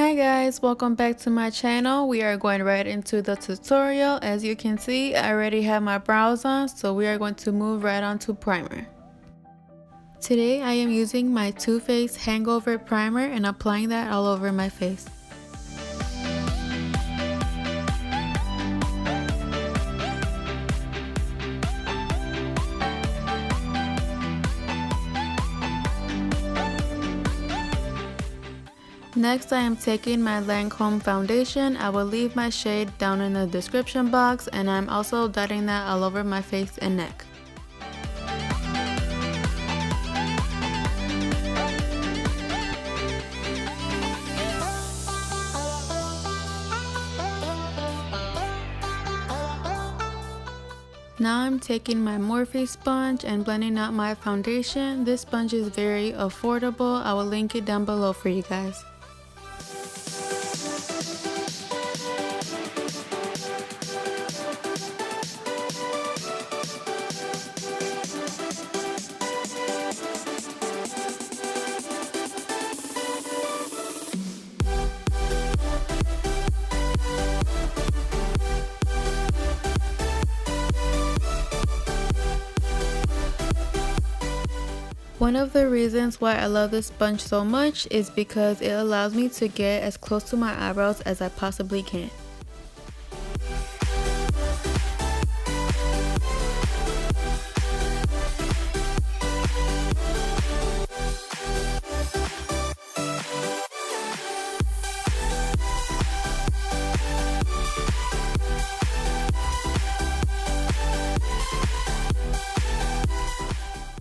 Hi guys, welcome back to my channel. We are going right into the tutorial. As you can see, I already have my brows on, so we are going to move right on to primer. Today I am using my Too Faced Hangover Primer and applying that all over my face. Next, I am taking my Lancôme foundation. I will leave my shade down in the description box, and I'm also dotting that all over my face and neck. Now I'm taking my Morphe sponge and blending out my foundation. This sponge is very affordable. I will link it down below for you guys. One of the reasons why I love this sponge so much is because it allows me to get as close to my eyebrows as I possibly can.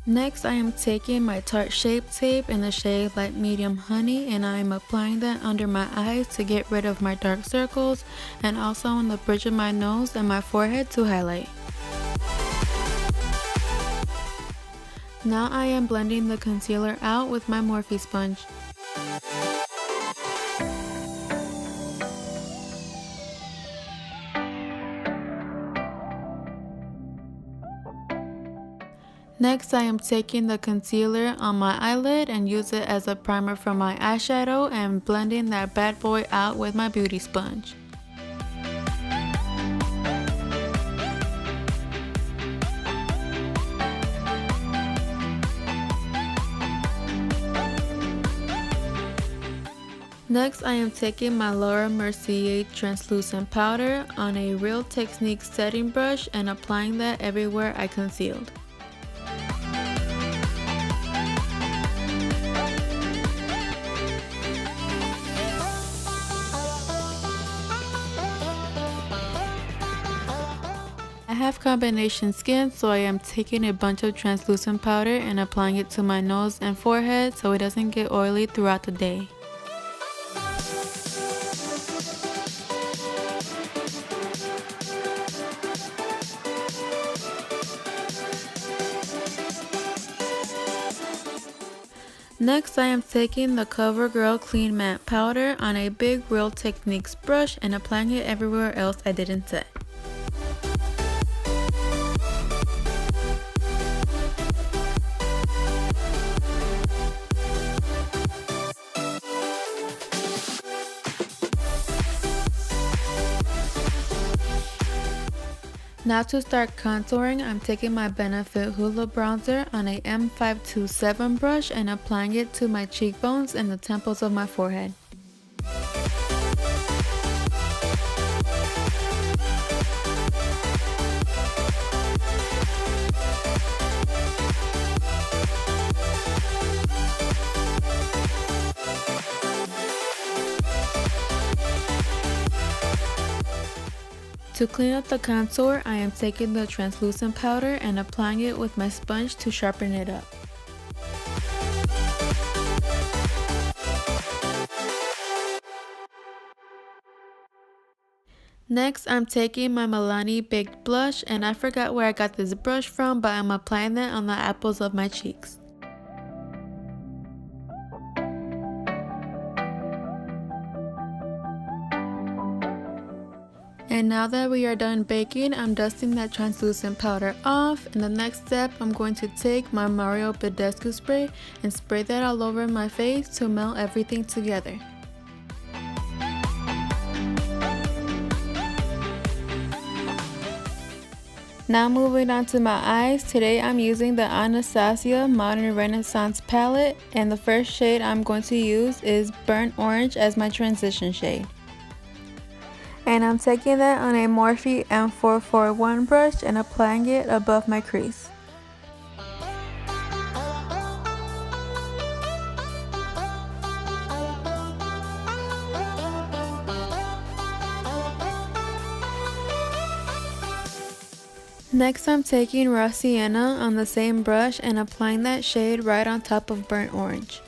Next, I am taking my Tarte Shape Tape in the shade Light Medium Honey, and I am applying that under my eyes to get rid of my dark circles, and also on the bridge of my nose and my forehead to highlight. Now I am blending the concealer out with my Morphe sponge. Next, I am taking the concealer on my eyelid and use it as a primer for my eyeshadow and blending that bad boy out with my beauty sponge. Next, I am taking my Laura Mercier translucent powder on a Real Technique setting brush and applying that everywhere I concealed. I have combination skin, so I am taking a bunch of translucent powder and applying it to my nose and forehead so it doesn't get oily throughout the day. Next, I am taking the CoverGirl Clean Matte Powder on a big Real Techniques brush and applying it everywhere else I didn't set. Now to start contouring, I'm taking my Benefit Hoola bronzer on a M527 brush and applying it to my cheekbones and the temples of my forehead. To clean up the contour, I am taking the translucent powder and applying it with my sponge to sharpen it up. Next, I'm taking my Milani Baked Blush, and I forgot where I got this brush from, but I'm applying that on the apples of my cheeks. And now that we are done baking, I'm dusting that translucent powder off. In the next step, I'm going to take my Mario Badescu spray and spray that all over my face to melt everything together. Now moving on to my eyes. Today I'm using the Anastasia Modern Renaissance palette, and the first shade I'm going to use is Burnt Orange as my transition shade. And I'm taking that on a Morphe M441 brush and applying it above my crease. Next I'm taking Raw Sienna on the same brush and applying that shade right on top of Burnt Orange.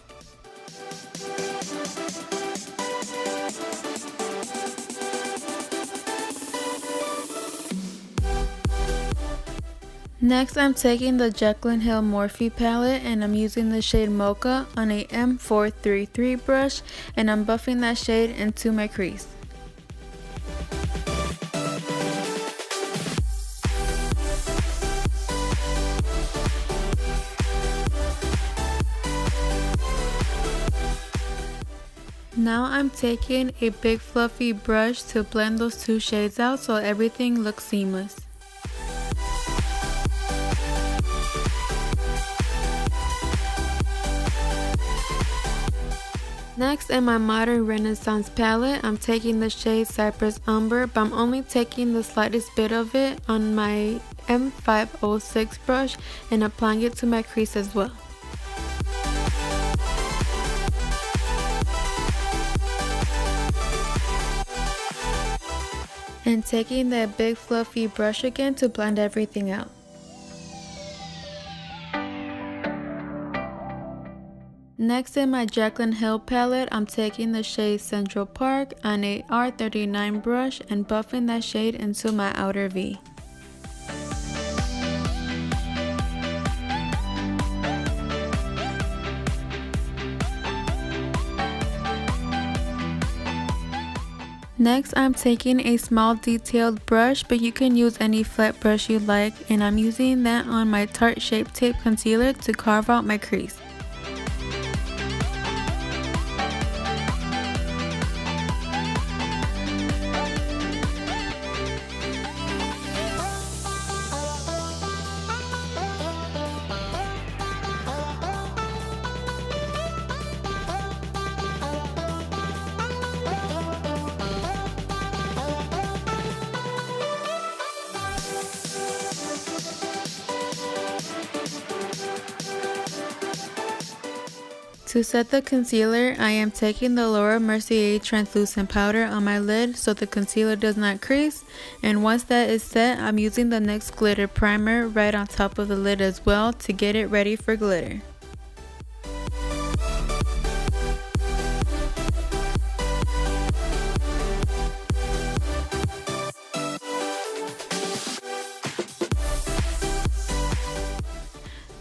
Next I'm taking the Jaclyn Hill Morphe palette and I'm using the shade Mocha on a M433 brush and I'm buffing that shade into my crease. Now I'm taking a big fluffy brush to blend those two shades out so everything looks seamless. Next, in my Modern Renaissance palette, I'm taking the shade Cypress Umber, but I'm only taking the slightest bit of it on my M506 brush and applying it to my crease as well. And taking that big fluffy brush again to blend everything out. Next, in my Jaclyn Hill palette, I'm taking the shade Central Park on a R39 brush and buffing that shade into my outer V. Next, I'm taking a small detailed brush, but you can use any flat brush you like, and I'm using that on my Tarte Shape Tape Concealer to carve out my crease. To set the concealer, I am taking the Laura Mercier translucent powder on my lid so the concealer does not crease, and once that is set, I'm using the NYX glitter primer right on top of the lid as well to get it ready for glitter.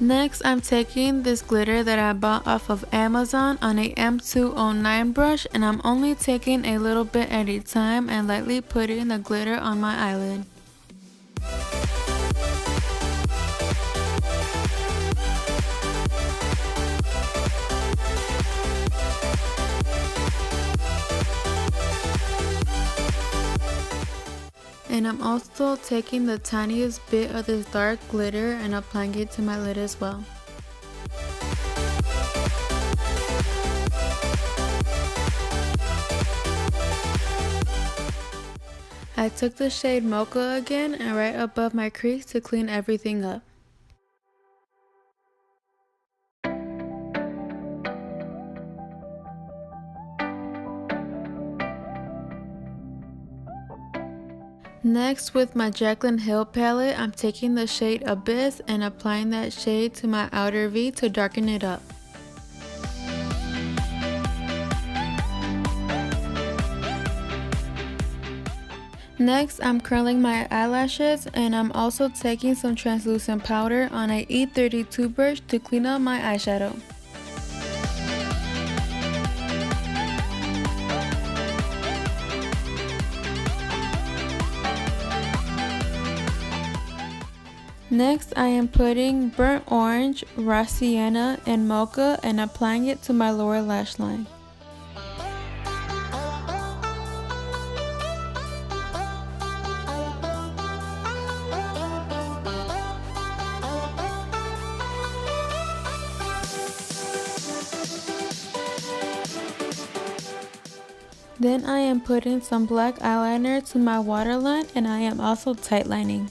Next, I'm taking this glitter that I bought off of Amazon on a M209 brush, and I'm only taking a little bit at a time and lightly putting the glitter on my eyelid. And I'm also taking the tiniest bit of this dark glitter and applying it to my lid as well. I took the shade Mocha again and right above my crease to clean everything up. Next, with my Jaclyn Hill palette, I'm taking the shade Abyss and applying that shade to my outer V to darken it up. Next, I'm curling my eyelashes, and I'm also taking some translucent powder on a E32 brush to clean up my eyeshadow. Next, I am putting Burnt Orange, Raw Sienna, and Mocha and applying it to my lower lash line. Then I am putting some black eyeliner to my waterline, and I am also tightlining.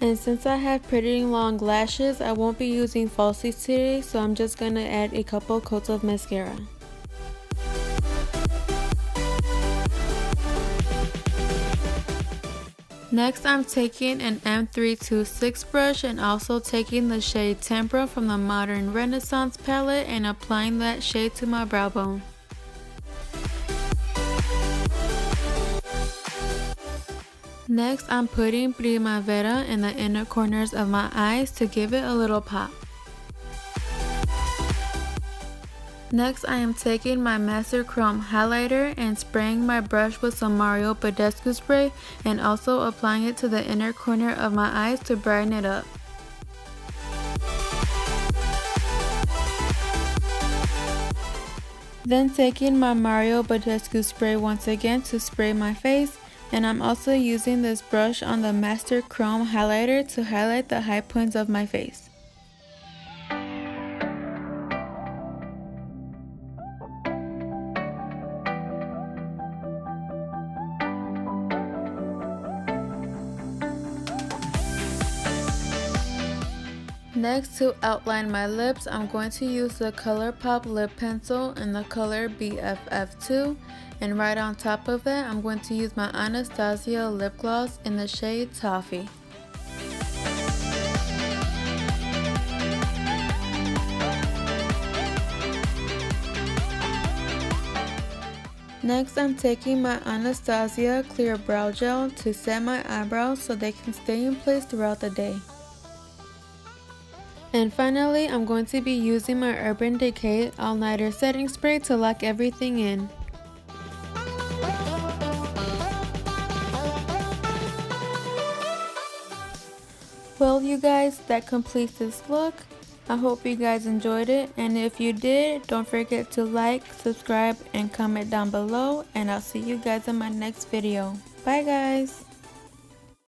And since I have pretty long lashes, I won't be using falsies today, so I'm just gonna add a couple coats of mascara. Next, I'm taking an M326 brush and also taking the shade Tempera from the Modern Renaissance palette and applying that shade to my brow bone. Next, I'm putting Primavera in the inner corners of my eyes to give it a little pop. Next, I am taking my Master Chrome highlighter and spraying my brush with some Mario Badescu spray and also applying it to the inner corner of my eyes to brighten it up. Then taking my Mario Badescu spray once again to spray my face, and I'm also using this brush on the Master Chrome highlighter to highlight the high points of my face. Next, to outline my lips, I'm going to use the ColourPop lip pencil in the color BFF2, and right on top of that, I'm going to use my Anastasia lip gloss in the shade Toffee. Next, I'm taking my Anastasia clear brow gel to set my eyebrows so they can stay in place throughout the day. And finally, I'm going to be using my Urban Decay All Nighter setting spray to lock everything in. Well, you guys, that completes this look. I hope you guys enjoyed it, and if you did, don't forget to like, subscribe, and comment down below, and I'll see you guys in my next video. Bye guys!